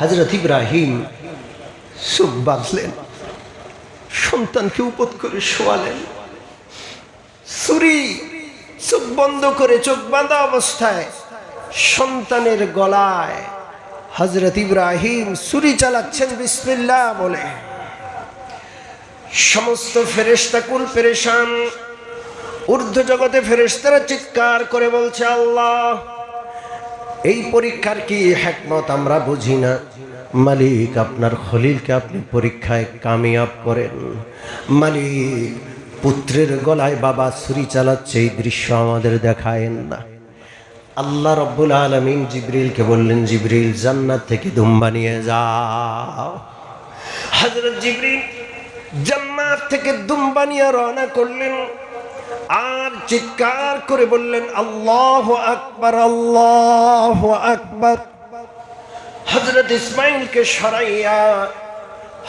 হযরত ইব্রাহিম চোখ বাঁধলেন, সন্তানকে উপর করে শোয়ালেন। ছুরি চোখ বন্ধ করে, চোখ বাঁধা অবস্থায় সন্তানের গলায় হযরত ইব্রাহিম ছুরি চালাচ্ছেন বিসমিল্লাহ বলে। সমস্ত ফেরেশতা কুল পেরেশান। ঊর্ধ্ব জগতে ফেরেশতারা চিৎকার করে বলছে, আল্লাহ, এই পরীক্ষার কি হিকমত আমরা বুঝি না। মালিক, আপনার খলিলকে আপনি পরীক্ষায় কামিয়াব করেন। মালিক, পুত্রের গলায় বাবা ছুরি চালাচ্ছে, এই দৃশ্য আমাদের দেখায়েন না। আল্লাহ রব্বুল আলামিন জিবরিলকে বললেন, জিবরিল, জান্নাত থেকে দুম্বা নিয়ে যাও। হযরত জিবরিল জান্নাত থেকে দুম্বা নিয়ে রওনা করলেন, আর চিৎকার করে বললেন, আল্লাহু আকবার, আল্লাহু আকবার। হযরত ইসমাঈলকে সরাইয়া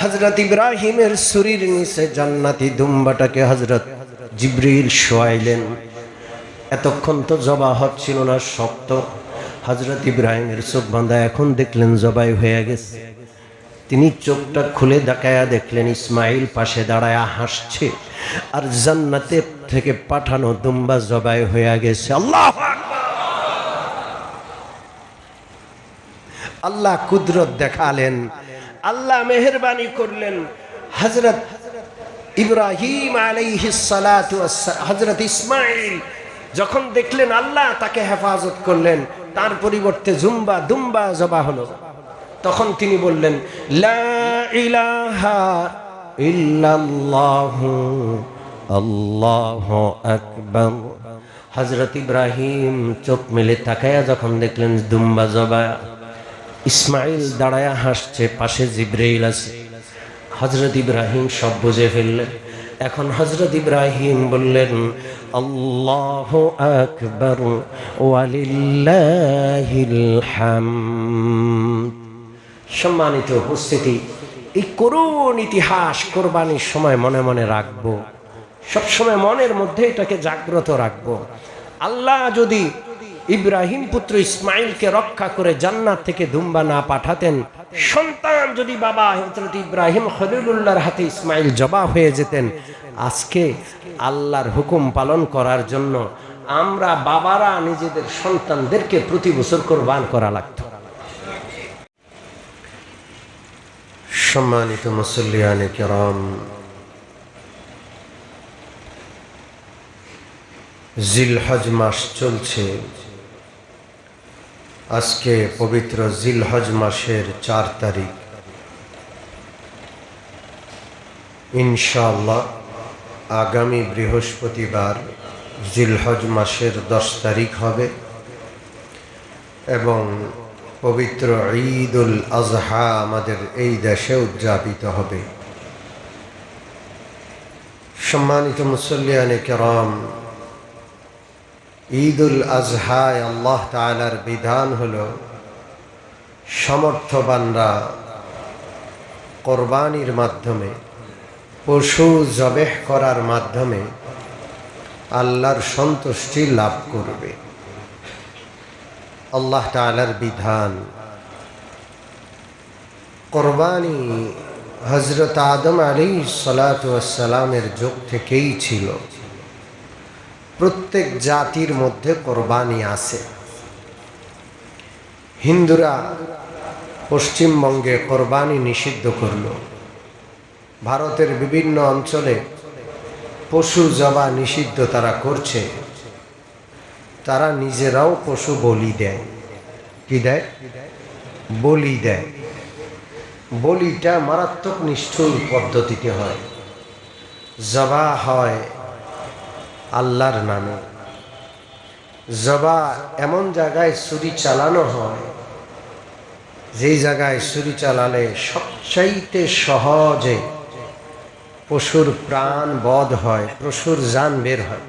হযরত ইব্রাহিমের ছুরির নিচে জান্নাতি দুম্বাটাকে হযরত জিবরিল শোয়াইলেন। এতক্ষণ তো জবা হচ্ছিল না, শক্ত। হযরত ইব্রাহিমের চোখ বাঁধা, এখন দেখলেন জবাই হয়ে গেছে। তিনি চোখটা খুলে দেখায়া দেখলেন ইসমাঈল পাশে দাঁড়ায়া হাসছে, আর জান্নাতের থেকে পাঠানো দুম্বা জবাই হয়ে গেছে। আল্লাহু আকবার! আল্লাহ কুদরত দেখালেন, আল্লাহ মেহেরবানি করলেন। হযরত ইব্রাহিম আলাইহিস সালাতু ওয়াস সালাম, হযরত ইসমাঈল যখন দেখলেন আল্লাহ তাকে হেফাজত করলেন, তার পরিবর্তে দুম্বা জবা হলো, তখন তিনি বললেন, লা ইলাহা ইল্লাল্লাহু আল্লাহু আকবার। হযরত ইব্রাহিম চোখ মেলে তাকায়া যখন দেখলেন দুম্বা জবা, ইসমাঈল দাঁড়ায়া হাসছে, পাশে জিবরাইল আছে। হযরত ইব্রাহিম সব বুঝে ফেললেন। এখন হযরত ইব্রাহিম বললেন, আল্লাহু আকবার ওয়ালিল্লাহিল হামদ। সম্মানিত উপস্থিতি, এই করুণ ইতিহাস কোরবানির সময় মনে মনে রাখবো, সবসময় মনের মধ্যে এটাকে জাগ্রত রাখবো। আল্লাহ যদি ইব্রাহিম পুত্র ইসমাঈলকে রক্ষা করে জান্নাত থেকে দুম্বা না পাঠাতেন, সন্তান যদি বাবা হযরত ইব্রাহিম খলিলুল্লাহর হাতে ইসমাঈল জবা হয়ে যেতেন, আজকে আল্লাহর হুকুম পালন করার জন্য আমরা বাবারা নিজেদের সন্তানদেরকে প্রতি বছর কোরবান করা লাগতো। সম্মানিত মুসল্লিয়ানে কিরাম, জিলহজ মাস চলছে। আজকে পবিত্র জিলহজ মাসের 4 তারিখ। ইনশাআল্লাহ আগামী বৃহস্পতিবার জিলহজ মাসের 10 তারিখ হবে এবং পবিত্র ঈদুল আজহা আমাদের এই দেশে উদযাপিত হবে। সম্মানিত মুসল্লিয়ানে কিরাম, ঈদুল আজহায় আল্লাহ তাআলার বিধান হলো সমর্থবানরা কোরবানির মাধ্যমে, পশু জবেহ করার মাধ্যমে আল্লাহর সন্তুষ্টি লাভ করবে। আল্লাহ তাআলার বিধান। কোরবানি হযরত আদম আলাইহিস সালাতু ওয়াস সালামের যুগ থেকেই ছিল। প্রত্যেক জাতির মধ্যে কোরবানি আছে। হিন্দুরা পশ্চিমবঙ্গে কোরবানি নিষিদ্ধ করল। ভারতের বিভিন্ন অঞ্চলে পশু জবা নিষিদ্ধ তারা করছে। তারা নিজেরাও পশু বলি দেয়। কি দেয়? বলি দেয়। বলিটা মারাত্মক নিষ্ঠুর পদ্ধতিতে হয়। জবা হয় আল্লাহর নামে। জবা এমন জায়গায় ছুরি চালানো হয়, যেই জায়গায় ছুরি চালালে সবচাইতে সহজে পশুর প্রাণ বধ হয়, পশুর জান বের হয়,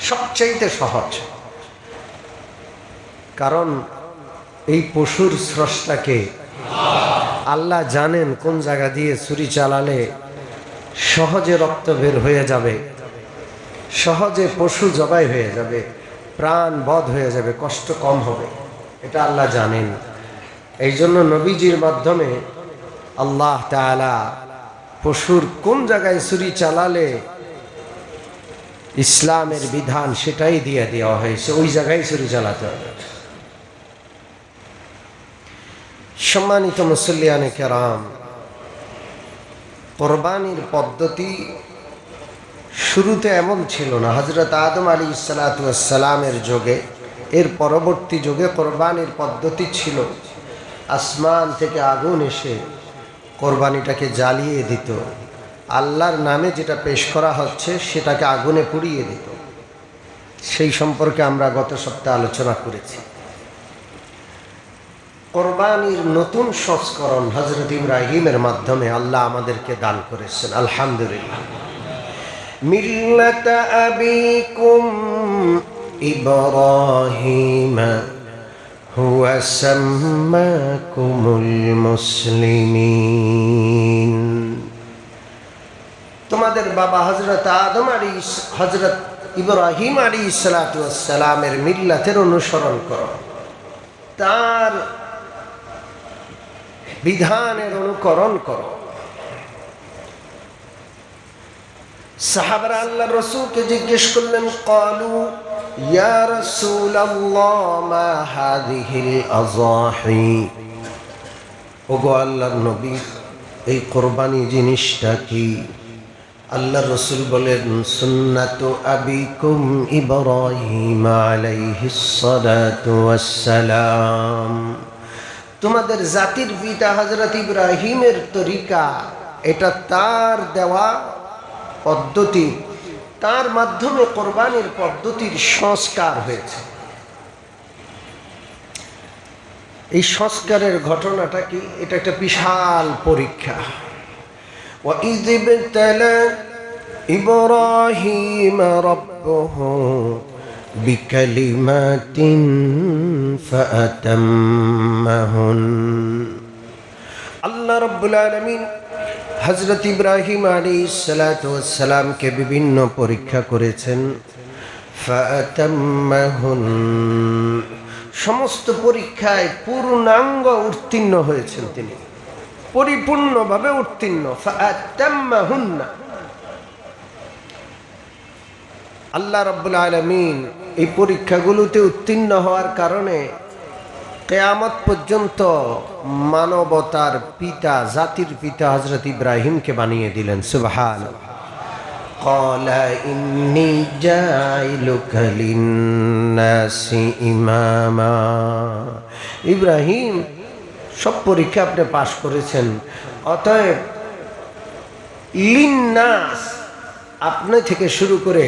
সবচাইতে সহজ। কারণ এই পশুর স্রষ্টাকে আল্লাহ জানেন কোন জায়গা দিয়ে ছুরি চালালে সহজে রক্ত বের হয়ে যাবে, সহজে পশু জবাই হয়ে যাবে, প্রাণ বধ হয়ে যাবে, কষ্ট কম হবে, এটা আল্লাহ জানেন। এই জন্য নবীজির মাধ্যমে আল্লাহ তাআলা পশুর কোন জায়গায় ছুরি চালালে ইসলামের বিধান সেটাই দিয়ে দেওয়া হয়েছে, ওই জায়গায় ছুরি চালাতে হবে। সম্মানিত মুসল্লিয়ানে কেরাম, কোরবানির পদ্ধতি শুরুতে এমন ছিল না। হযরত আদম আলাইহিস সালামের যুগে, এর পরবর্তী যুগে কোরবানির পদ্ধতি ছিল আসমান থেকে আগুন এসে কোরবানিটাকে জ্বালিয়ে দিত, আল্লাহর নামে যেটা পেশ করা হচ্ছে সেটাকে আগুনে পুড়িয়ে দিত। সেই সম্পর্কে আমরা গত সপ্তাহে আলোচনা করেছি। কোরবানির নতুন সংস্করণ হযরত ইব্রাহিমের মাধ্যমে আল্লাহ আমাদেরকে দান করেছেন, আলহামদুলিল্লাহ। মিল্লাতা আবিকুম ইব্রাহিম হুয়া সাম্মাকুমুল মুসলিমিন। তোমাদের বাবা হযরত ইব্রাহিম আলাইহিস সালামের মিল্লাতের অনুসরণ করো, তার বিধানের অনুকরণ করো। সাহাবারা আল্লাহর রাসূলকে জিজ্ঞেস করলেন, ক্বালু ইয়া রাসূলাল্লাহ মা হাযিহিল আযাহি। ওগো আল্লাহর নবী, এই কোরবানি জিনিসটা কি? আল্লাহর রাসূল বলেন, সুন্নাতু আবিকুম ইব্রাহিম আলাইহিস সালাতু ওয়াস সালাম। তোমাদের জাতির পিতা হযরত ইব্রাহিমের তরিকা, এটা তার দেওয়া পদ্ধতি, তার মাধ্যমে কোরবানির পদ্ধতির সংস্কার হয়েছে। এই সংস্কারের ঘটনাটা কি? এটা একটা বিশাল পরীক্ষা। وَإِذِ ابْتَلَى إِبْرَاهِيمَ رَبُّهُ بِكَلِمَاتٍ فَأَتَمَّهُنَّ। আল্লাহ রাব্বুল আলামিন হযরত ইব্রাহিম আলাইহিস সালামকে বিভিন্ন পরীক্ষা করেছেন। ফাআতাম্মাহুন, সমস্ত পরীক্ষায় পূর্ণাঙ্গ উত্তীর্ণ হয়েছেন তিনি, পরিপূর্ণভাবে উত্তীর্ণ। ফাআতাম্মাহুন্না, আল্লাহ রাব্বুল আলামিন এই পরীক্ষাগুলোতে উত্তীর্ণ হওয়ার কারণে কিয়ামত পর্যন্ত মানবতার পিতা, জাতির পিতা হযরত ইব্রাহিমকে বানিয়ে দিলেন। সুবহানাল্লাহ। ক্বালা ইন্নী জাইলুকা লিন্নাসি ইমামা। ইব্রাহিম, সব পরীক্ষা আপনি পাশ করেছেন, অতএব লিন্নাস, আপনি থেকে শুরু করে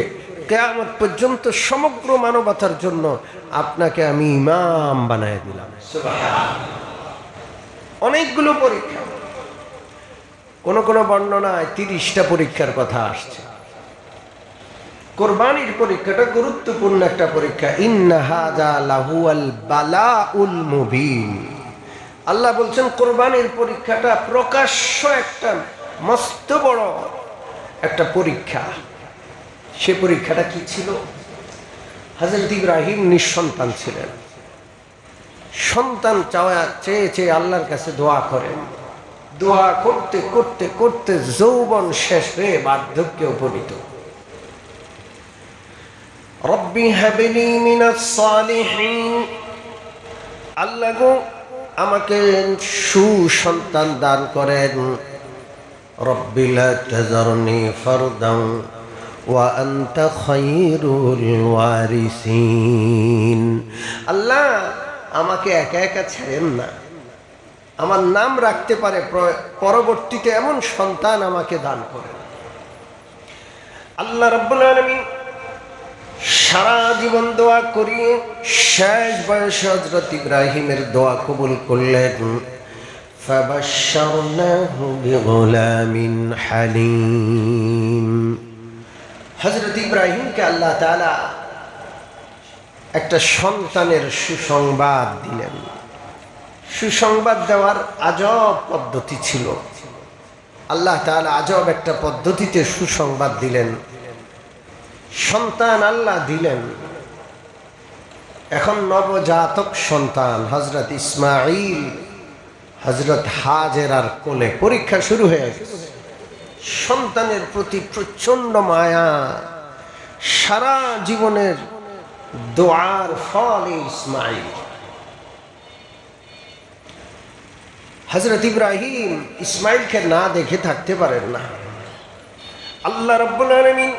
কিয়ামত পর্যন্ত সমগ্র মানবতার জন্য আপনাকে আমি ইমাম বানায় দিলাম। সুবহানাল্লাহ। অনেকগুলো পরীক্ষা, কোন কোন বর্ণনায় 30টা পরীক্ষার কথা আসছে। কোরবানির পরীক্ষাটা গুরুত্বপূর্ণ একটা পরীক্ষা। ইন্না হাযা লাহুয়াল বালাউল মুবিন। আল্লাহ বলছেন কোরবানির পরীক্ষাটা প্রকাশ্য একটা মস্ত বড় একটা পরীক্ষা। সে পরীক্ষাটা কি ছিল? হযরত ইব্রাহিম নিঃসন্তান ছিলেন। সন্তান চেয়ে চেয়ে আল্লাহর কাছে দোয়া করেন। দোয়া করতে করতে করতে যৌবন শেষ হয়ে বার্ধক্যে উপনীত। রব্বি হাবলি মিনাস সালিহিন, আল্লাহ গো আমাকে সুসন্তান দান করেন। রব্বি লা তাযারনি ফারদান ওয়া আনতা খায়রুল ওয়ারিসিন। আল্লাহ আমাকে একা একা ছেড়েন না, আমার নাম রাখতে পারে পরবর্তীতে এমন সন্তান আমাকে দান করেন। আল্লাহ রাব্বুল আলামিন সারা জীবন দোয়া করিয়ে শেষ বয়সে হযরত ইব্রাহিমের দোয়া কবুল করলেন। ফাবাশশারনাহু বিগুলামিন হালিম। হযরত ইব্রাহিমকে আল্লাহ তাআলা একটা সন্তানের সুসংবাদ দিলেন। সুসংবাদ দেওয়ার আজব পদ্ধতি ছিল। আল্লাহ তাআলা আজব একটা পদ্ধতিতে সুসংবাদ দিলেন। সন্তান আল্লাহ দিলেন। এখন নবজাতক সন্তান হযরত ইসমাঈল হযরত হাজেরার কোলে পরীক্ষা শুরু হয়ে গেছে। সন্তানের প্রতি প্রচন্ড মায়া, সারা জীবনের দোয়ার ফল ইসমাইল। হযরত ইব্রাহিম ইসমাইলকে না দেখে থাকতে পারেন না। আল্লাহ রাব্বুল আলামিন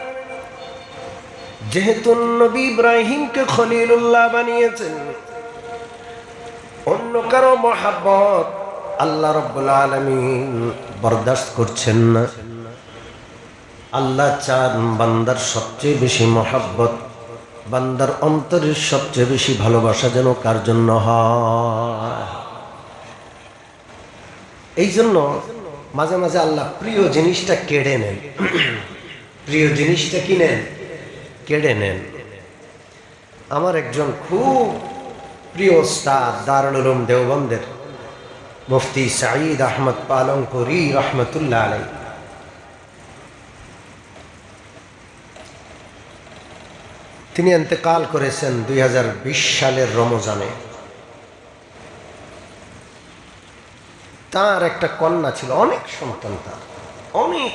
যেহেতু নবী ইব্রাহিমকে খলিলুল্লাহ বানিয়েছেন, অন্য কারো মহাব্বত আল্লাহ রাব্বুল আলামিন বরদাস্ত করছেন না। আল্লাহ চান বান্দার সবচেয়ে বেশি মহাব্বত, বান্দার অন্তরের সবচেয়ে বেশি ভালোবাসা যেন কার জন্য হয়। এই জন্য মাঝে মাঝে আল্লাহ প্রিয় জিনিসটা কেড়ে নেন। প্রিয় জিনিসটা কি নেন? কেড়ে নেন। আমার একজন খুব প্রিয় উস্তাদ দারুল উলুম দেওবন্দের মুফতি সাঈদ আহমদ পালনপুরি রহমতুল্লাহ আলাইহি, তিনি ইন্তেকাল করেছেন 2020 সালের রমজানে। তার একটা কন্যা ছিল, অনেক সন্তান, তার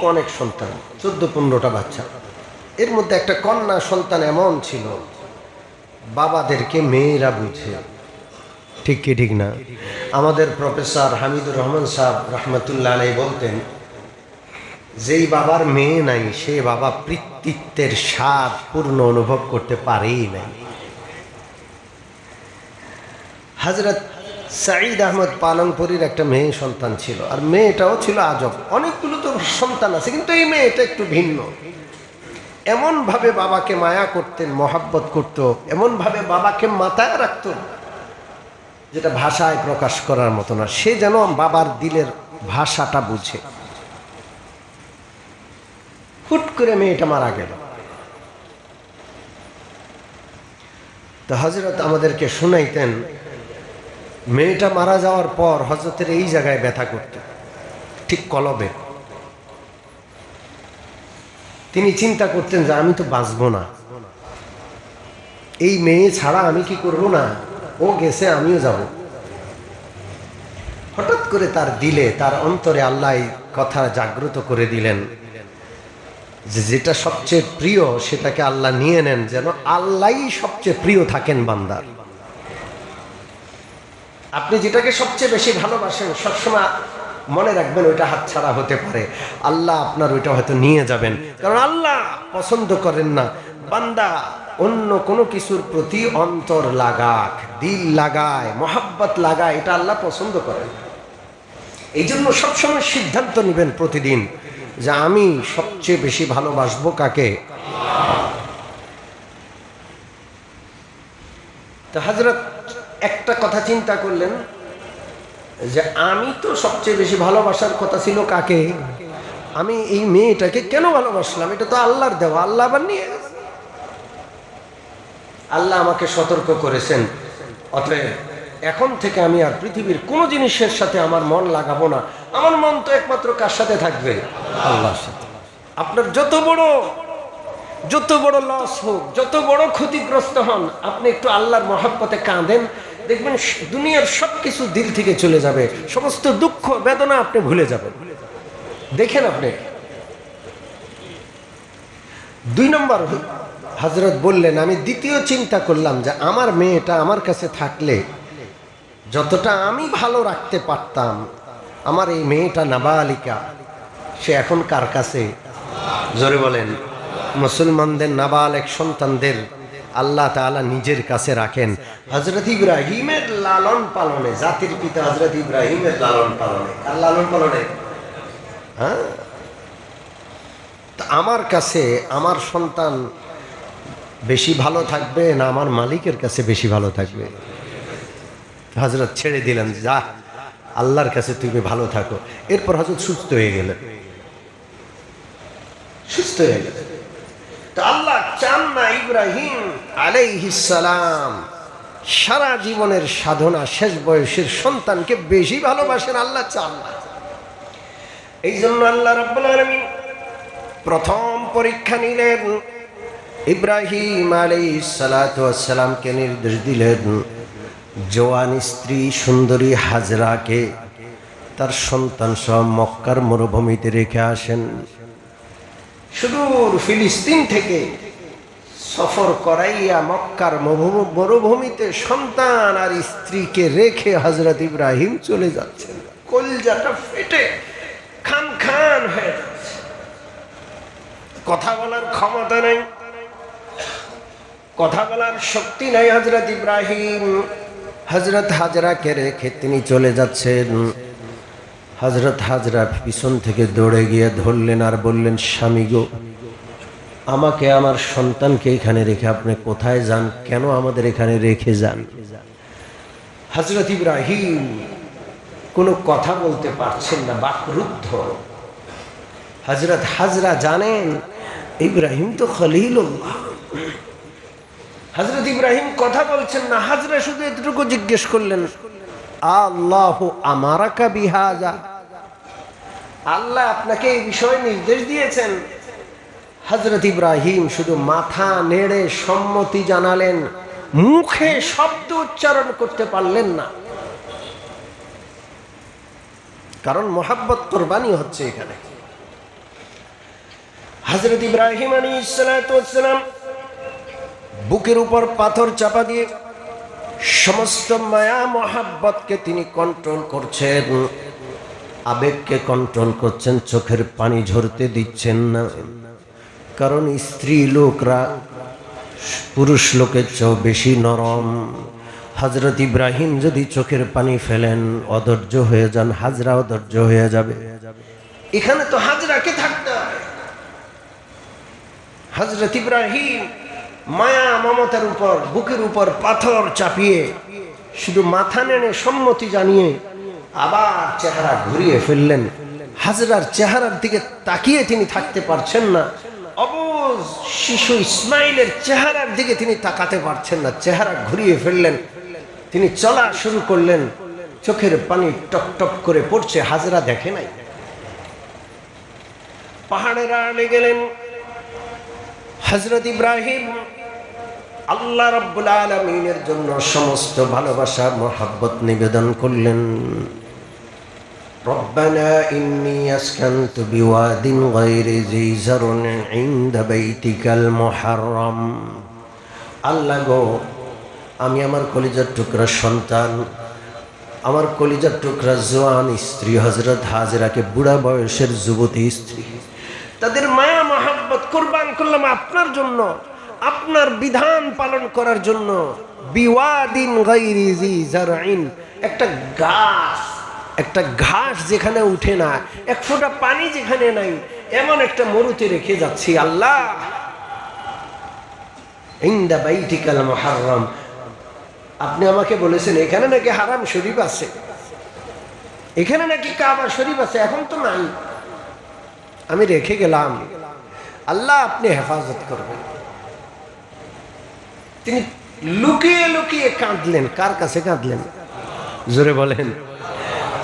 অনেক সন্তান, 14-15টা বাচ্চা। এর মধ্যে একটা কন্যা সন্তান এমন ছিল, বাবাদেরকে মেয়েরা বুঝে। ঠিক কি ঠিক না? আমাদের প্রফেসর হামিদুর রহমান সাহেব রহমতুল্লাহ আলাইহি বলতেন, যেই বাবার মেয়ে নাই সে বাবা পিতৃত্বের স্বাদ পূর্ণ অনুভব করতে পারেই নাই। হযরত সাঈদ আহমদ পালনপুরীর একটা মেয়ে সন্তান ছিল, আর মেয়েটাও ছিল আজব। অনেকগুলো তো সন্তান আছে, কিন্তু এই মেয়েটা একটু ভিন্ন। এমনভাবে বাবাকে মায়া করতেন, মহাব্বত করত, এমনভাবে বাবাকে মাথায় রাখত যেটা ভাষায় প্রকাশ করার মতো না। সে যেন বাবার দিলের ভাষাটা বুঝে। হুট করে মেয়েটা মারা গেল। তো হযরত আমাদেরকে শুনাইতেন, মেয়েটা মারা যাওয়ার পর হযরতের এই জায়গায় ব্যথা করত, ঠিক কলবে। তিনি চিন্তা করতেন যে আমি তো বাঁচবো না, এই মেয়ে ছাড়া আমি কি করব না, ও গেছে আমিও যাব। হঠাৎ করে তার দিলে, তার অন্তরে আল্লাহ কথা জাগ্রত করে দিলেন যে যেটা সবচেয়ে প্রিয় সেটাকে আল্লাহ নিয়ে নেন, যেন আল্লাহই সবচেয়ে প্রিয় থাকেন বান্দার। আপনি যেটাকে সবচেয়ে বেশি ভালোবাসেন সবসময় মনে রাখবেন ওইটা হাতছাড়া হতে পারে, আল্লাহ আপনার ওইটা হয়তো নিয়ে যাবেন। কারণ আল্লাহ পছন্দ করেন না বান্দা অন্য কোনো কিছুর প্রতি অন্তর লাগাক, দিল লাগায়, মহাব্বত লাগায়, এটা আল্লাহ পছন্দ করেন। এই জন্য সবসময় সিদ্ধান্ত নেবেন প্রতিদিন যে আমি সবচেয়ে বেশি ভালোবাসবো কাকে। তো হযরত একটা কথা চিন্তা করলেন যে আমি তো সবচেয়ে বেশি ভালোবাসার কথা ছিল কাকে, আমি এই মেয়েটাকে কেন ভালোবাসলাম, এটা তো আল্লাহর দেওয়া, আল্লাহ আবার নিয়ে গেছে। আল্লাহ আমাকে সতর্ক করেছেন, অতএব এখন থেকে আমি আর পৃথিবীর কোনো জিনিসের সাথে আমার মন লাগাবো না। আমার মন তো একমাত্র কার সাথে থাকবে? আল্লাহর সাথে। আপনার যত বড় লস হোক, যত বড় ক্ষতিগ্রস্ত হন, আপনি একটু আল্লাহর মহব্বতে কাঁদেন, দেখবেন দুনিয়ার সবকিছু দিল থেকে চলে যাবে, সমস্ত দুঃখ বেদনা আপনি ভুলে যাবেন। দেখেন আপনি। 2 নম্বর হযরত বললেন, আমি দ্বিতীয় চিন্তা করলাম যে আমার মেয়েটা আমার কাছে থাকলে যতটা আমি ভালো রাখতে পারতাম, আমার এই মেয়েটা নাবালিকা, সে এখন কার কাছে? জোরে বলেন। মুসলমানদের নাবালেক সন্তানদের আল্লাহ তাআলা নিজের কাছে রাখেন। হযরত ইব্রাহিমের লালন পালনে, জাতির পিতা হযরত ইব্রাহিমের লালন পালনে, আর লালন পালনে, হ্যাঁ, আমার কাছে আমার সন্তান বেশি ভালো থাকবে না আমার মালিকের কাছে বেশি ভালো থাকবে? হযরত ছেড়ে দিলেন, যা আল্লাহর কাছে তুমি ভালো থাকো। এরপর হযরত সুস্থ হয়ে গেলেন। তো আল্লাহ চান না ইব্রাহিম আলাইহিস সালাম সারা জীবনের সাধনা শেষ বয়সের সন্তানকে বেশি ভালোবাসেন, আল্লাহ চান না। এই জন্য আল্লাহ রাব্বুল আলামিন প্রথম পরীক্ষা নিলেন, ইব্রাহিম আলাইহিস সালাতু ওয়াস সালামকে নির্দেশ দিলেন জওয়ান স্ত্রী সুন্দরী হাজরাকে তার সন্তান সহ মক্কার মরুভূমিতে রেখে আসেন। সুদূর ফিলিস্তিন থেকে সফর করাইয়া মক্কার মরুভূমিতে সন্তান আর স্ত্রীকে রেখে হযরত ইব্রাহিম চলে যাচ্ছেন। কলজাটা ফেটে খান খান হয়ে যাচ্ছে, কথা বলার ক্ষমতা নাই, কথা বলার শক্তি নাই হযরত ইব্রাহিম। হযরত হাজরাকে রেখে তিনি চলে যাচ্ছেন। হযরত হাজরা পিছন থেকে দৌড়ে গিয়ে ধরলেন আর বললেন, স্বামী গো, আমাকে আমার সন্তানকে এখানে রেখে আপনি কোথায় যান? কেন আমাদের এখানে রেখে যান? হযরত ইব্রাহিম কোনো কথা বলতে পারছেন না, বাকরুদ্ধ। হযরত হাজরা জানেন ইব্রাহিম তো খলিলুল্লাহ। হযরত ইব্রাহিম কথা বলছেন না। হাজরা শুধু এতটুকু জিজ্ঞেস করলেন, আল্লাহু আমারাকা বিহাজা, আল্লাহ আপনাকে এই বিষয়ে নির্দেশ দিয়েছেন? হযরত ইব্রাহিম শুধু মাথা নেড়ে সম্মতি জানালেন, মুখে শব্দ উচ্চারণ করতে পারলেন না, কারণ মোহাব্বত কুরবানি হচ্ছে এখানে। হযরত ইব্রাহিম আলাইহিস সালাতু ওয়াস সালাম বুকের উপর পাথর চাপা দিয়ে সমস্ত মায়া মোহাব্বতকে তিনি কন্ট্রোল করছেন, আবেগকে কন্ট্রোল করছেন, চোখের পানি ঝরতে দিচ্ছেন না। কারণ স্ত্রী লোকরা পুরুষ লোকের চেয়েও বেশি নরম। হযরত ইব্রাহিম যদি চোখের পানি ফেলেন, অধৈর্য হয়ে যান, হাজরা অধৈর্য হয়ে যাবে। এখানে তো হাজরাকে থাকতে হবে। হযরত ইব্রাহিম মায়া মমতার উপর বুকের উপর পাথর চাপিয়ে শুধু মাথা নেড়ে সম্মতি জানিয়ে আবার চেহারা ঘুরিয়ে ফেললেন। হাজরার চেহারার দিকে তাকিয়ে তিনি থাকতে পারছেন না, অবুঝ শিশু ইসমাইলের চেহারার দিকে তিনি তাকাতে পারছেন না, চেহারা ঘুরিয়ে ফেললেন। তিনি চলা শুরু করলেন, চোখের পানি টপ টপ করে পড়ছে, হাজরা দেখে নাই। পাহাড়ের আড়ালে গেলেন হযরত ইব্রাহিম। আল্লাহ রাব্বুল আলামিনের জন্য সমস্ত ভালোবাসা মোহাব্বত নিবেদন করলেন। রব্বানা ইন্নী আসকানতু বিওয়াদিন গায়রি যী যারউন ইনদা বাইতিকাল মুহাররম। আল্লাহ গো, আমি আমার কলিজার টুকরা সন্তান, আমার কলিজার টুকরা জওয়ান স্ত্রী হযরত হাজরাকে, বুড়া বয়সের যুবতী স্ত্রী, তাদের মায়া মোহাব্বত কুরবান করলাম আপনার জন্য, আপনার বিধান পালন করার জন্য। বিওয়াদিন গায়রি যী যারইন, একটা গাছ, একটা ঘাস যেখানে উঠে না, এক ফোঁটা পানি যেখানে নাই, এমন একটা মরুতে রেখে যাচ্ছি আল্লাহ। ইনদা বাইতিকাল মুহাররম, আপনি আমাকে বলেছেন এখানে নাকি হারাম শরীফ আছে, এখানে নাকি কাবা শরীফ আছে, এখন তো নাই, আমি রেখে গেলাম, আল্লাহ আপনি হেফাজত করবেন। তিনি লুকিয়ে লুকিয়ে কাঁদলেন। কার কাছে কাঁদলেন? জোরে বলেন।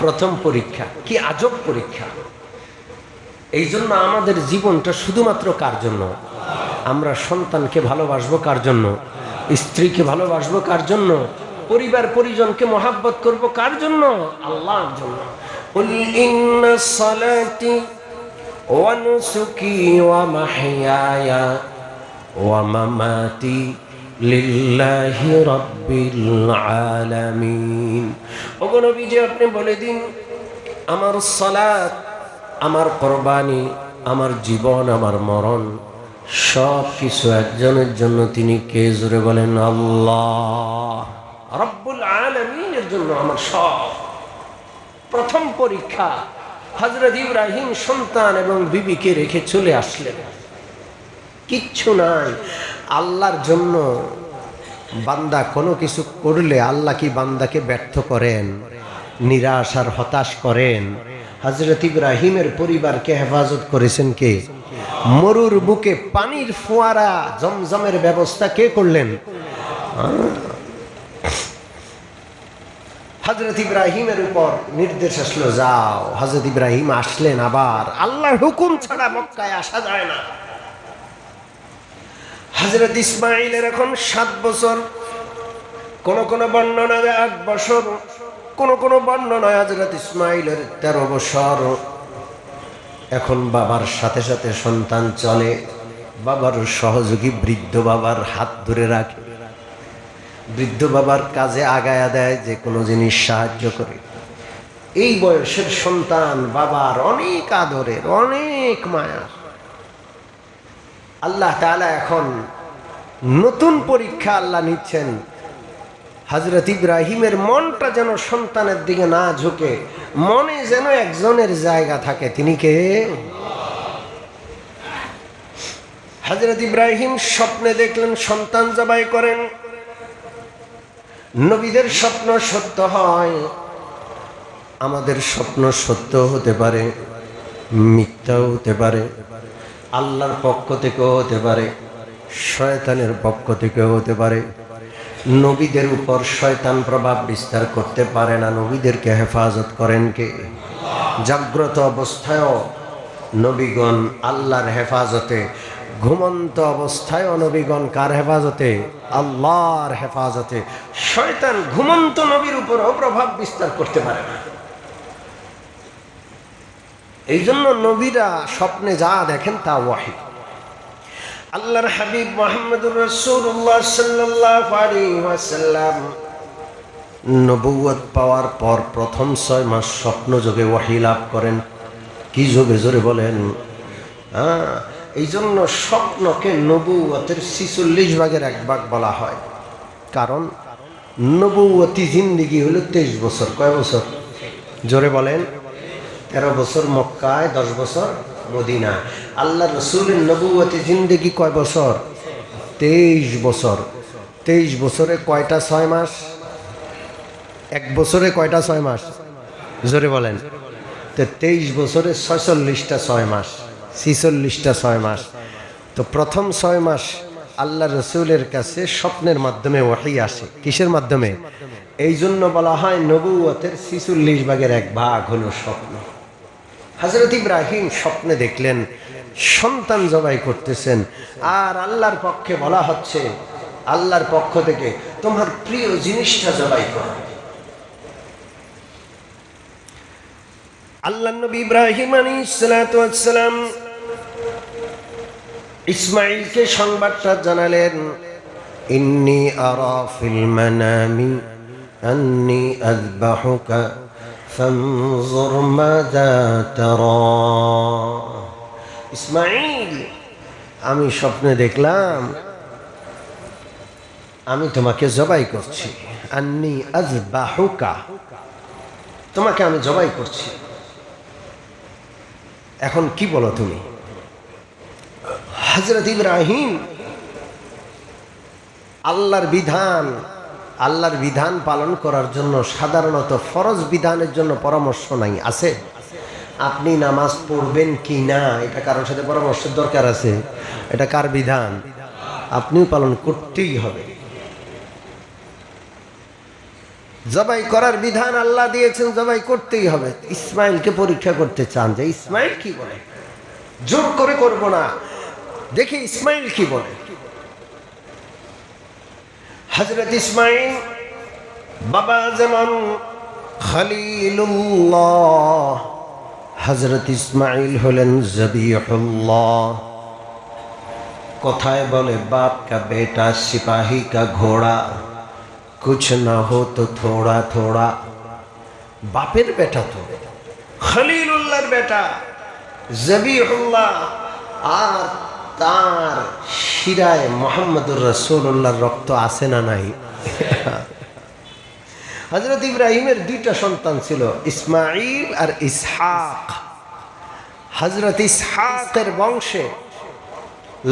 প্রথম পরীক্ষা, কি আজব পরীক্ষা! এই জন্য আমাদের জীবনটা শুধুমাত্র কার জন্য? আমরা সন্তানকে ভালোবাসবো কার জন্য? স্ত্রীকে ভালোবাসবো কার জন্য? পরিবার পরিজনকে মহাব্বত করব কার জন্য? আল্লাহর জন্য। কুল ইন্না সালাতি ওয়া নুসুকি ওয়া মাহইয়ায়া ওয়া মামাতি লিল্লাহি রাব্বিল আলামিন। ওগো নবীজি, আপনি বলে দিন, আমার সালাত, আমার কুরবানি, আমার জীবন, আমার মরণ সব কিছু একজনের জন্য। তিনি কে? জোরে বলেন, আল্লাহ রাব্বুল আলামিনের জন্য আমার সব। প্রথম পরীক্ষা, হযরত ইব্রাহিম সন্তান এবং বিবিকে রেখে চলে আসলেন, কিচ্ছু নাই। আল্লাহর জন্য বান্দা কোনো কিছু করলে আল্লাহ কি বান্দাকে ব্যর্থ করেন, নিরাশ আর হতাশ করেন? হযরত ইব্রাহিমের পরিবারকে হেফাজত করেছেন কে? মরুর বুকে পানির ফোয়ারা, জমজমের ব্যবস্থা কে করলেন? হযরত ইব্রাহিমের উপর নির্দেশ আসলো, যাও। হযরত ইব্রাহিম আসলেন। আবার আল্লাহর হুকুম ছাড়া মক্কায় আসা যায় না। হযরত ইসমাইলের এখন 7 বছর, কোন কোন বর্ণনা 8 বছর। কোন বর্ণনায় হযরত ইসমাঈলের 13 বছর। এখন বাবার সাথে সাথে সন্তান চলে, বাবার সহযোগী বৃদ্ধ বাবার হাত ধরে রাখে, বৃদ্ধ বাবার কাজে আগায়া দেয়, যে কোনো জিনিস সাহায্য করে। এই বয়সের সন্তান বাবার অনেক আদরের, অনেক মায়া। আল্লাহ তাআলা এখন নতুন পরীক্ষা আল্লাহ নিচ্ছেন। হযরত ইব্রাহিমের মনটা যেন সন্তানের দিকে না ঝুঁকে, মনে যেন একজনের জায়গা থাকে, তিনি কে? হযরত ইব্রাহিম স্বপ্নে দেখলেন সন্তান জবাই করেন। নবীদের স্বপ্ন সত্য হয়, আমাদের স্বপ্ন সত্য হতে পারে, মিথ্যাও হতে পারে, আল্লাহর পক্ষ থেকেও হতে পারে, শয়তানের পক্ষ থেকেও হতে পারে। নবীদের উপর শয়তান প্রভাব বিস্তার করতে পারে না, নবীদেরকে হেফাজত করেন কে? জাগ্রত অবস্থায়ও নবীগণ আল্লাহর হেফাজতে, ঘুমন্ত অবস্থায়ও নবীগণ কার হেফাজতে? আল্লাহর হেফাজতে। শয়তান ঘুমন্ত নবীর উপরও প্রভাব বিস্তার করতে পারে না। এই জন্য নবীরা স্বপ্নে যা দেখেন তা ওয়াহী। আল্লাহর হাবিব মুহাম্মদুর রাসূলুল্লাহ সাল্লাল্লাহু আলাইহি ওয়াসাল্লাম নবুয়ত পাওয়ার পর প্রথম 6 মাস স্বপ্ন যোগে ওয়াহী লাভ করেন। কি যোগে? জোরে বলেন। এই জন্য স্বপ্নকে নবুয়তের 46 ভাগের 1 ভাগ বলা হয়। কারণ নবুয়তি জিন্দেগি হলো 23 বছর। কয় বছর? জোরে বলেন। 13 বছর মক্কায়, 10 বছর মদিনা। আল্লাহ রসুলের নবুয়তি জিন্দেগি কয় বছর? 23 বছর। 23 বছরে কয়টা 6 মাস? 1 বছরে কয়টা 6 মাস? জোরে বলেন। তো 23 বছরে 46টা 6 মাস, 46টা 6 মাস। তো প্রথম 6 মাস আল্লাহ রসুলের কাছে স্বপ্নের মাধ্যমে ওয়াহী আসে। কিসের মাধ্যমে? এই জন্য বলা হয় নবুয়তের 46 ভাগের 1 ভাগ হলো স্বপ্ন। হযরত ইব্রাহিম স্বপ্নে দেখলেন সন্তান জবাই করতেছেন, আর আল্লাহর পক্ষে বলা হচ্ছে, আল্লাহর পক্ষ থেকে তোমার প্রিয় জিনিসটা জবাই করো। আল্লাহর নবী ইব্রাহিম আলাইহিস সালাতু ওয়াস সালাম ইসমাঈলকে সংবাদটা জানালেন, ইন্নী আরা ফিল মানামি আন্নী আযবাহুকা ফানজুর মাযা তারা। ইসমাঈল, আমি স্বপ্নে দেখলাম আমি তোমাকে জবাই করছি। আন্নী আযবাহুকা, তোমাকে আমি জবাই করছি। এখন কি বলো তুমি? হযরত ইব্রাহিম আল্লাহর বিধান পালন করার জন্য সাধারণত ফরজ বিধানের জন্য পরামর্শ নাই, আছে? আপনি নামাজ পড়বেন কি না এটা কারোর সাথে পরামর্শের দরকার আছে? এটা কার বিধান? আপনিও পালন করতেই হবে। জবাই করার বিধান আল্লাহ দিয়েছেন, জবাই করতেই হবে। ইসমাঈলকে পরীক্ষা করতে চান যে ইসমাঈল কি বলে, জোর করে করব না, দেখি ইসমাঈল কি বলে। হযরত ইসমাঈল বাবা যেমন খলিলুল্লাহ, হযরত ইসমাঈল হলেন জবিহুল্লাহ। কথায় বলে বাপ কা বেটা সিপাही का ঘোড়া, कुछ ना हो तो थोड़ा थोड़ा। বাপের বেটা তো খলিলুল্লাহর বেটা জবিহুল্লাহ, আর তার শিরায় মুহাম্মদুর রাসূলুল্লাহর রক্ত আছে না নাই? হযরত ইব্রাহিমের 2টা সন্তান ছিল, ইসমাঈল আর ইসহাক। হযরত ইসহাকের বংশে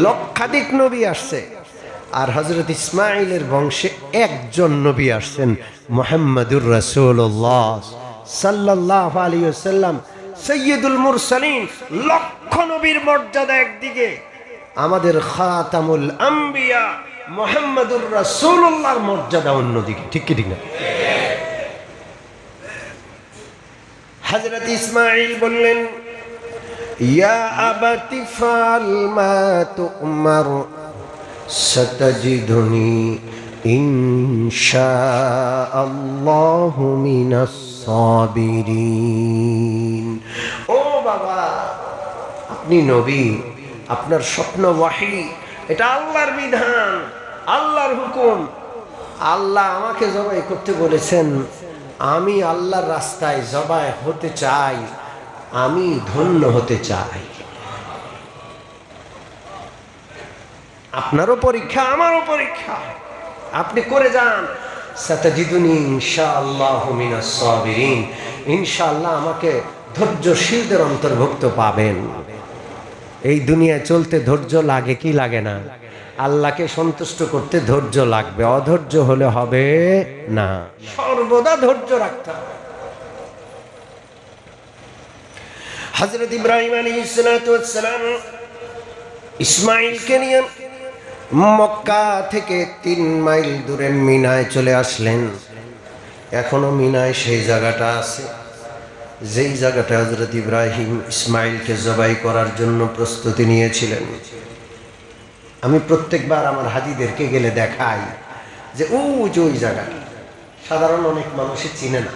লক্ষাধিক নবী আসছে, আর হযরত ইসমাঈলের বংশে একজন নবী আসছেন, মুহাম্মদুর রাসূলুল্লাহ সাল্লাল্লাহু আলাইহি ওয়াসাল্লাম, সাইয়্যিদুল মুরসালিন। লক্ষ নবীর মর্যাদা একদিকে, আমাদের খাতামুল আম্বিয়া মুহাম্মদুর রাসূলুল্লাহর মর্যাদা অন্যদিকে। ঠিক কি ঠিক না? হযরত ইসমাঈল বললেন, ইয়া আবাতি ফাল মা তুমার সতাজিদুনি ইনশাআল্লাহু মিনাস সাবিরিন। ও বাবা, আপনি নবী, আপনার স্বপ্ন ওয়াহি, এটা আল্লাহর বিধান, আল্লাহর হুকুম। আল্লাহ আমাকে জবাই করতে বলেছেন, আমি আল্লাহর রাস্তায় জবাই হতে চাই, আমি ধন্য হতে চাই। আপনারও পরীক্ষা, আমারও পরীক্ষা, আপনি করে যান। সাতাজিদুনি ইনশাআল্লাহু মিনাস সাবিরিন, ইনশাআল্লাহ আমাকে ধৈর্যশীলদের অন্তর্ভুক্ত পাবেন। এই দুনিয়ায় চলতে ধৈর্য লাগে কি লাগে না? আল্লাহকে সন্তুষ্ট করতে ধৈর্য লাগবে, অধৈর্য হলে হবে না, সর্বদা ধৈর্য রাখতে হবে। হযরত ইব্রাহিম আলাইহিস সালাম ইসমাঈলকে নিয়ে মক্কা থেকে 3 মাইল দূরে মিনায় চলে আসলেন। এখনো মিনায় সেই জায়গাটা আছে যেই জায়গাটা হযরত ইব্রাহিম ইসমাঈলকে জবাই করার জন্য প্রস্তুতি নিয়েছিলেন। আমি প্রত্যেকবার আমার হাজিদেরকে গেলে দেখাই যে ওই জায়গাটা সাধারণ অনেক মানুষই চিনে না।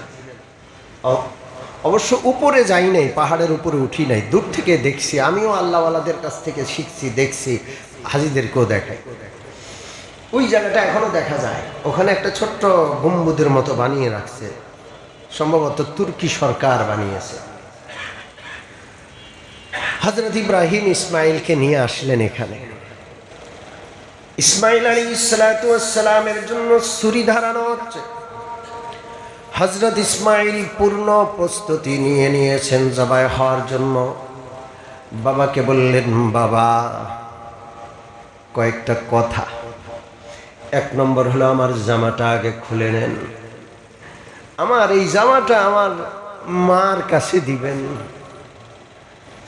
অবশ্য উপরে যাই নাই, পাহাড়ের উপরে উঠি নাই, দূর থেকে দেখছি। আমিও আল্লাহওয়ালাদের কাছ থেকে শিখছি, দেখছি, হাজিদেরকেও দেখাই। ওই জায়গাটা এখনো দেখা যায়। ওখানে একটা ছোট্ট গম্বুদের মতো বানিয়ে রাখছে, সম্ভবত তুর্কি সরকার বানিয়েছে। হযরত ইব্রাহিম ইসমাঈলকে নিয়ে আসলেন এখানে। ইসমাঈল আলাইহিস সালামের জন্য ছুরি ধারানো হচ্ছে। হযরত ইসমাঈল পূর্ণ প্রস্তুতি নিয়ে নিয়েছেন জবাই হওয়ার জন্য। বাবাকে বললেন, বাবা কয়েকটা কথা। 1 নম্বর হলো আমার জামাটা আগে খুলে নেন, আমার এই জামাটা আমার মার কাছে দিবেন।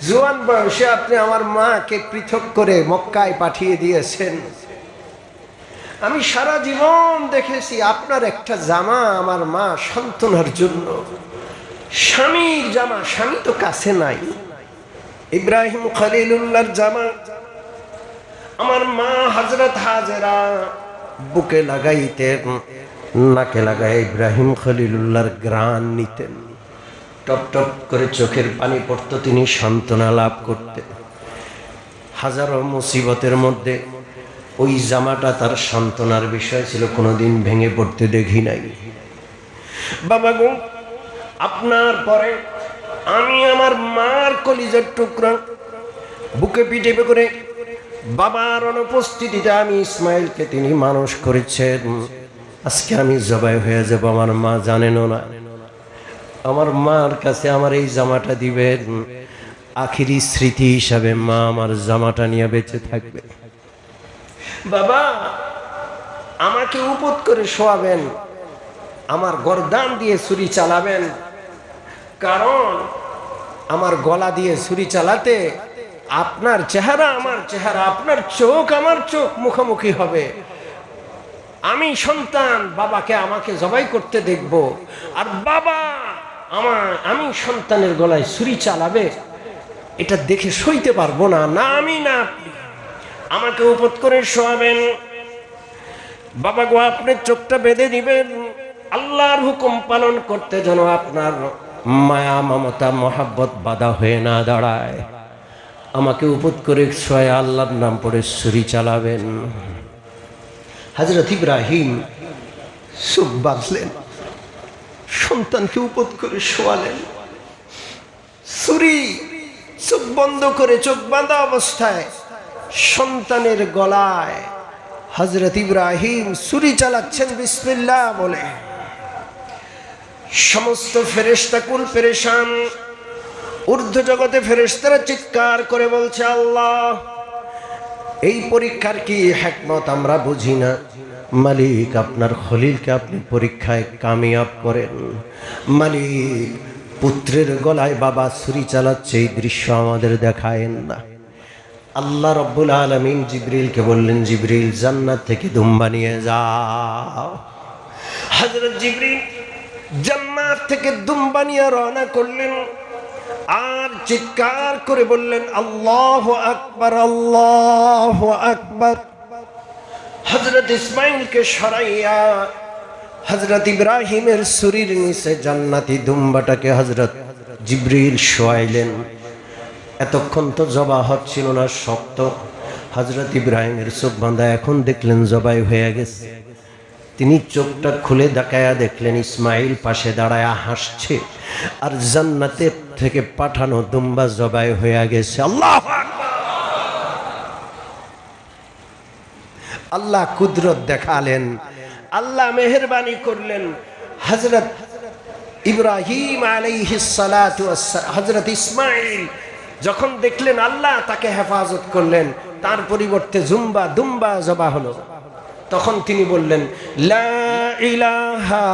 জোয়ান বয়সে আপনি আমার মাকে পৃথক করে মক্কায় পাঠিয়ে দিয়েছেন। আমি সারা জীবন দেখেছি আপনার একটা জামা আমার মা সান্ত্বনার জন্য, স্বামীর জামা, স্বামী তো কাছে নাই। ইব্রাহিম খলিলুল্লাহর জামা আমার মা হযরত হাজেরা বুকে লাগাইতেন, নাকে লাগাই ইব্রাহিম খলিলুল্লাহর ঘ্রাণ নিতেন। টপ টপ করে চোখের পানি পড়তো, তিনি সান্ত্বনা লাভ করতেন। হাজারো মুসিবতের মধ্যে ওই জামাটা তার সান্ত্বনার বিষয় ছিল, কোনোদিন ভেঙে পড়তে দেখি নাই। বাবা গো, আপনার পরে আমি আমার মার কলিজার টুকরা বুকে পিঠে করে বাবার অনুপস্থিতিতে আমি ইসমাঈলকে তিনি মানুষ করেছেন। আজকে আমি জবাই হয়ে যাব, আমার মা জানেনও না। আমার মার কাছে আমার এই জামাটা দিবেন, আখিরি স্মৃতি হিসাবে মা আমার জামাটা নিয়ে বেঁচে থাকবে। বাবা আমাকে উপত করে শোয়াবেন, আমার গর্দান দিয়ে ছুরি চালাবেন, কারণ আমার গলা দিয়ে ছুরি চালাতে আপনার চেহারা আমার চেহারা, আপনার চোখ আমার চোখ মুখোমুখি হবে। আমি সন্তান বাবাকে আমাকে জবাই করতে দেখব, আর বাবা আমি সন্তানের গলায় ছুরি চালাবে, এটা দেখে সইতে পারবো না। না আমি না আপনি, আমাকে উপত করে শোয়াবেন। বাবা গো, আপনি চোখটা বেঁধে দিবেন, আল্লাহর হুকুম পালন করতে যেন আপনার মায়া মমতা মহাব্বত বাধা হয়ে না দাঁড়ায়। আমাকে উপত করে শোয়া আল্লাহর নাম পড়ে ছুরি চালাবেন। হযরত ইব্রাহিম চোখ বাঁধলেন, সন্তানকে উপত করে শোয়ালেন। ছুরি চোখ বন্ধ করে, চোখ বাঁধা অবস্থায় সন্তানের গলায় হযরত ইব্রাহিম ছুরি চালাচ্ছেন বিসমিল্লাহ বলে। সমস্ত ফেরেশতা কুল পেরেশান। ঊর্ধ্ব জগতে ফেরেশতারা চিৎকার করে বলছে, আল্লাহ এই পরীক্ষার কি হিকমত আমরা বুঝি না। মালিক, আপনার খলিলকে আপনি পরীক্ষায় কামিয়াব করেন। মালিক, পুত্রের গলায় বাবা ছুরি চালাচ্ছে, এই দৃশ্য আমাদের দেখায়েন না। আল্লাহ রব্বুল আলামিন জিবরিলকে বললেন, জিবরিল জান্নাত থেকে দুম্বা নিয়ে যাও। হযরত জিবরিল জান্নাত থেকে দুম্বা নিয়ে রওনা করলেন, আর চিৎকার করে বললেন, আল্লাহু আকবার, আল্লাহু আকবার। হযরত ইসমাঈলকে সরাইয়া হযরত ইব্রাহিমের ছুরির নিচে জান্নাতি দুম্বাটাকে হযরত জিবরিল শোয়াইলেন। এতক্ষণ তো জবা হচ্ছিল না, শক্ত। হযরত ইব্রাহিমের চোখ বাঁধা, এখন দেখলেন জবাই হয়ে গেছে। তিনি চোখটা খুলে দেখায়া দেখলেন ইসমাঈল পাশে দাঁড়ায়া হাসছে, আর জান্নাতের থেকে পাঠানো দুম্বা জবাই হয়ে গেছে। আল্লাহু আকবার! আল্লাহ কুদরত দেখালেন, আল্লাহ মেহেরবানি করলেন। হযরত ইব্রাহিম আলাইহিস সালাতু ওয়াসসালাম, হযরত ইসমাঈল যখন দেখলেন আল্লাহ তাকে হেফাজত করলেন, তার পরিবর্তে দুম্বা জবা হলো, তখন তিনি বললেন লা ইলাহা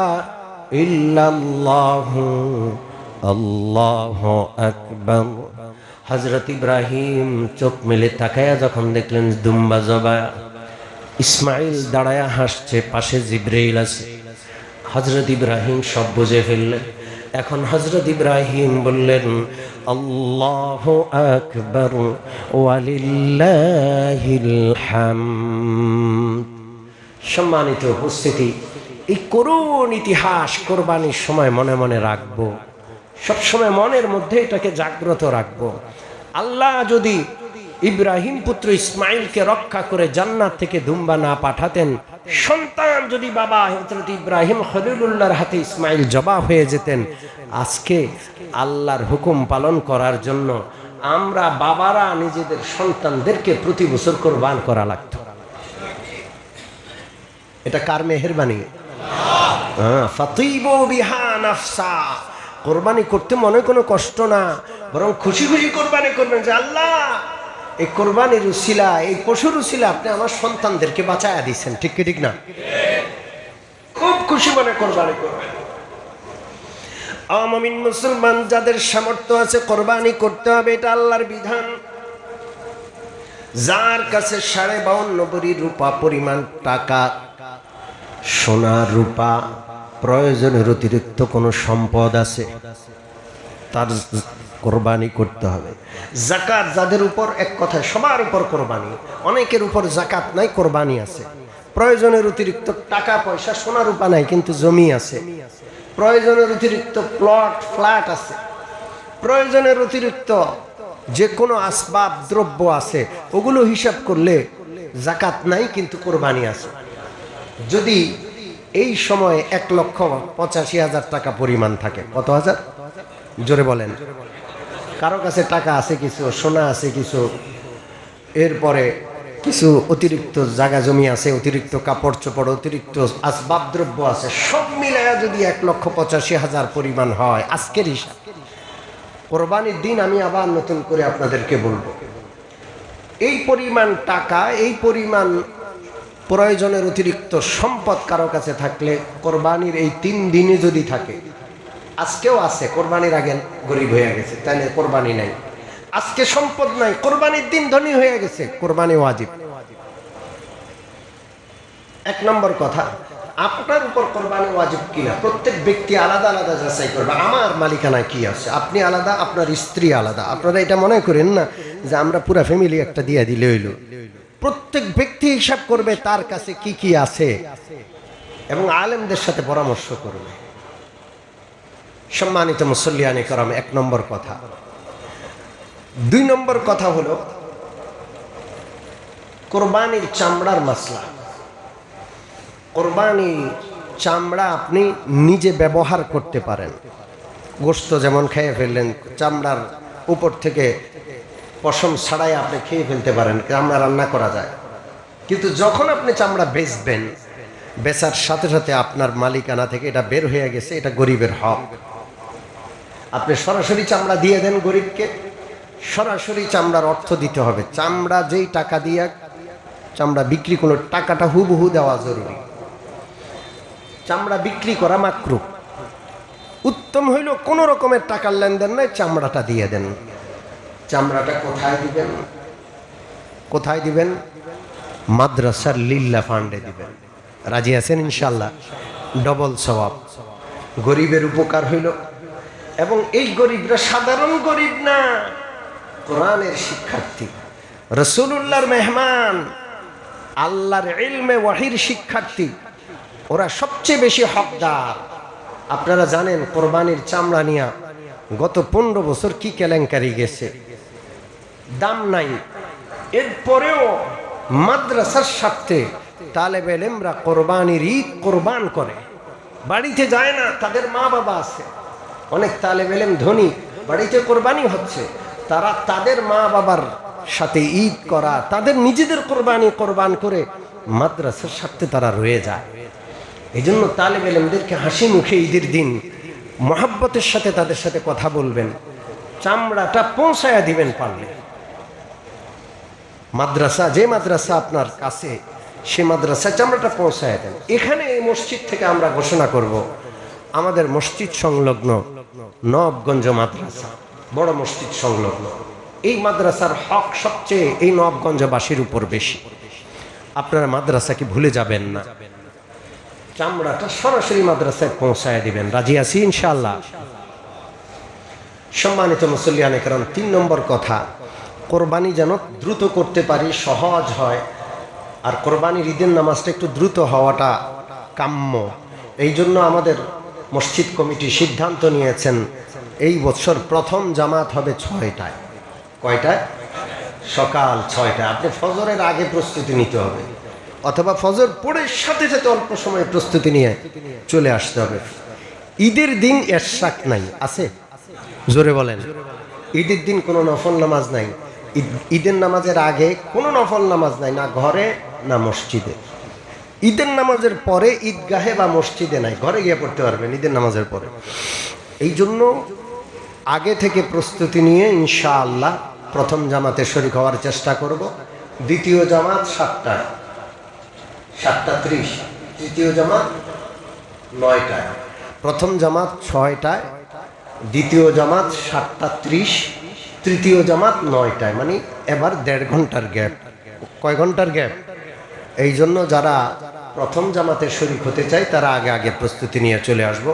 ইল্লাল্লাহু আল্লাহু আকবার। হযরত ইব্রাহিম চোখ মেলে তাকায়া যখন দেখলেন দুম্বা জবা, ইসমাঈল দাঁড়ায়া হাসছে, পাশে জিবরাইল আছে। হযরত ইব্রাহিম সব বুঝে ফেললেন। এখন হযরত ইব্রাহিম বললেন আল্লাহু আকবার ওয়ালিল্লাহিল হামদ। সম্মানিত উপস্থিতি, এই করুণ ইতিহাস কোরবানির সময় মনে মনে রাখবো, সবসময় মনের মধ্যে এটাকে জাগ্রত রাখবো। আল্লাহ যদি ইব্রাহিম পুত্র ইসমাঈলকে রক্ষা করে জান্নাত থেকে দুম্বা না পাঠাতেন, সন্তান যদি বাবা হযরত ইব্রাহিম খলিলুল্লাহর হাতে ইসমাঈল জবা হয়ে যেতেন, আজকে আল্লাহর হুকুম পালন করার জন্য আমরা বাবারা নিজেদের সন্তানদেরকে প্রতি বছর কোরবান করা লাগতো। এটা কার মেহেরবানি? ফাতিবু বিহা নাফসা। কোরবানি করতে মনে কোনো কষ্ট না, বরং খুশি খুশি কোরবানি করবেন যে আল্লাহ এই কোরবানির উসিলা, এই পশুর উসিলা আপনি আমার সন্তানদেরকে বাঁচায়া দিচ্ছেন। ঠিক কি ঠিক না? খুব খুশি মনে কোরবানি করবেন। মুমিন মুসলমান যাদের সামর্থ্য আছে কোরবানি করতে হবে, এটা আল্লাহর বিধান। যার কাছে 52.5 ভরি রূপা পরিমাণ টাকা, সোনা রূপা, প্রয়োজনের অতিরিক্ত কোনো সম্পদ আছে, তার কোরবানি করতে হবে। যাকাত যাদের উপর, এক কথায় সবার উপর কোরবানি, অনেকের উপর যাকাত নাই, কোরবানি আছে। প্রয়োজনের অতিরিক্ত টাকা পয়সা, সোনা রূপা নাই কিন্তু জমি আছে। প্রয়োজনের অতিরিক্ত প্লট ফ্ল্যাট আছে। প্রয়োজনের অতিরিক্ত যে কোনো আসবাব দ্রব্য আছে, ওগুলো হিসাব করলে যাকাত নাই কিন্তু কোরবানি আছে। যদি এই সময় 1,85,000 টাকা পরিমাণ থাকে, কত হাজার? জোরে বলেন। কারো কাছে টাকা আছে কিছু, সোনা আছে কিছু, এরপরে কিছু অতিরিক্ত জায়গা জমি আছে, অতিরিক্ত কাপড় চোপড়, অতিরিক্ত আসবাব দ্রব্য আছে, সব মিলায়া যদি 1,85,000 পরিমাণ হয় আজকের হিসাব, কোরবানির দিন আমি আবার নতুন করে আপনাদেরকে বলবো, এই পরিমাণ টাকা, এই পরিমাণ প্রয়োজনের অতিরিক্ত সম্পদ কারো কাছে থাকলে, কোরবানির এই 3 দিনে যদি থাকে, আজকেও আছে, কোরবানির আগে গরিব হয়ে গেছে, তাহলে কোরবানি নাই। আজকে সম্পদ নাই, কোরবানির দিন ধনী হয়ে গেছে, কোরবানি ওয়াজিব। 1 নম্বর কথা, আপনার উপর কোরবানি ওয়াজিব কিনা প্রত্যেক ব্যক্তি আলাদা আলাদা যাচাই করবে। আমার মালিকানায় কি আছে, আপনি আলাদা, আপনার স্ত্রী আলাদা। আপনারা এটা মনে করেন না যে আমরা পুরা ফ্যামিলি একটা দিয়ে দিলে হইল। প্রত্যেক ব্যক্তি হিসাব করবে তার কাছে কি কি আছে এবং আলেমদের সাথে পরামর্শ করবে। সম্মানিত মুসল্লিয়ানে কেরাম, 1 নম্বর কথা। 2 নম্বর কথা হলো কোরবানির চামড়ার মাসলা। কোরবানির চামড়া আপনি নিজে ব্যবহার করতে পারেন। গোশত যেমন খেয়ে ফেললেন, চামড়ার উপর থেকে পশম ছাড়াই আপনি খেয়ে ফেলতে পারেন, চামড়া রান্না করা যায়। কিন্তু যখন আপনি চামড়া বেচবেন, বেচার সাথে সাথে আপনার মালিকানা থেকে এটা বের হয়ে গেছে, এটা গরিবের হক। আপনি সরাসরি চামড়া দিয়ে দেন গরিবকে, সরাসরি চামড়ার অর্থ দিতে হবে। চামড়া যেই টাকা দিয়ে চামড়া বিক্রি করলো, টাকাটা হুবহু দেওয়া জরুরি। চামড়া বিক্রি করা মাকরুহ। উত্তম হইল কোনো রকমের টাকার লেনদেন নাই, চামড়াটা দিয়ে দেন। চামড়াটা কোথায় দিবেন? কোথায় দিবেন? মাদ্রাসার লিল্লা ফান্ডে দিবেন। রাজি আছেন ইনশাল্লাহ? ডবল সওয়াব, গরিবের উপকার হইল। এবং এই গরিবরা সাধারণ গরিব না, কোরআনের শিক্ষার্থী, রাসূলুল্লাহর মেহমান, আল্লাহর ইলমে ওয়াহির শিক্ষার্থী, ওরা সবচেয়ে বেশি হকদার। আপনারা জানেন কোরবানির চামড়া নিয়ে গত 15 বছর কি কেলেঙ্কারি গেছে, দাম নাই। এরপরেও মাদ্রাসার স্বার্থে তালেবে ইলমরা কোরবানির ঈদ কোরবান করে, বাড়িতে যায় না, তাদের মা বাবা আছে। অনেক তালেবে ইলম ধনী, বাড়িতে কোরবানি হচ্ছে, তারা তাদের মা বাবার সাথে ঈদ করা, তাদের নিজেদের কোরবানি কোরবান করে মাদ্রাসার স্বার্থে তারা রয়ে যায়। এই জন্য তালেবে ইলমদেরকে হাসি মুখে ঈদের দিন মহব্বতের সাথে তাদের সাথে কথা বলবেন, চামড়াটা পৌঁছায়া দিবেন পারলে। মাদ্রাসা, যে মাদ্রাসা আপনার কাছে, সে মাদ্রাসায় চামড়াটা পৌঁছায় দেন। এখানে এই মসজিদ থেকে আমরা ঘোষণা করব, আমাদের মসজিদ সংলগ্ন নবগঞ্জ মাদ্রাসা, বড় মসজিদ সংলগ্ন এই মাদ্রাসার হক সবচেয়ে এই নবগঞ্জবাসীর উপর বেশি। আপনারা মাদ্রাসাকে ভুলে যাবেন না, চামড়াটা সরাসরি মাদ্রাসায় পৌঁছায় দিবেন। রাজি আছি ইনশাআল্লাহ? সম্মানিত মুসল্লিয়ানে কারণ 3 নম্বর কথা, কোরবানি যেন দ্রুত করতে পারি, সহজ হয়। আর কোরবানির ঈদের নামাজটা একটু দ্রুত হওয়াটা কাম্য। এই জন্য আমাদের মসজিদ কমিটি সিদ্ধান্ত নিয়েছেন এই বছর প্রথম জামাত হবে 6টায়। কয়টায়? সকাল 6টায়। আপনি ফজরের আগে প্রস্তুতি নিতে হবে, অথবা ফজর পড়ে সাথে সাথে অল্প সময় প্রস্তুতি নিয়ে চলে আসতে হবে। ঈদের দিন এরশাক নাই, আছে? জোরে বলেন। ঈদের দিন কোনো নফল নামাজ নাই। ঈদের নামাজের আগে কোনো নফল নামাজ নাই, না ঘরে না মসজিদে। ঈদের নামাজের পরে ঈদগাহে বা মসজিদে নাই, ঘরে গিয়ে পড়তে পারবেন ঈদের নামাজের পরে। এই জন্য আগে থেকে প্রস্তুতি নিয়ে ইনশাআল্লাহ প্রথম জামাতে শরীক হওয়ার চেষ্টা করব। দ্বিতীয় জামাত 7টায়, 7:30। তৃতীয় জামাত 9টায়। প্রথম জামাত 6টায়, দ্বিতীয় জামাত 7:30, তৃতীয় জামাত 9টায়। মানে এবার 1.5 ঘন্টার গ্যাপ। কয় ঘন্টার গ্যাপ? এই জন্য যারা প্রথম জামাতে শরীক হতে চায় তারা আগে আগে প্রস্তুতি নিয়ে চলে আসব।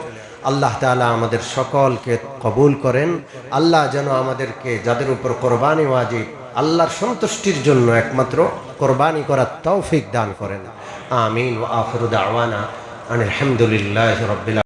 আল্লাহ তাআলা আমাদের সকলকে কবুল করেন। আল্লাহ যেন আমাদেরকে, যাদের উপর কোরবানি ওয়াজিব, আল্লাহর সন্তুষ্টির জন্য একমাত্র কোরবানি করার তৌফিক দান করেন। আমিন। ওয়া আখিরু দাওয়ানা আনিল হামদুলিল্লাহি রাব্বিল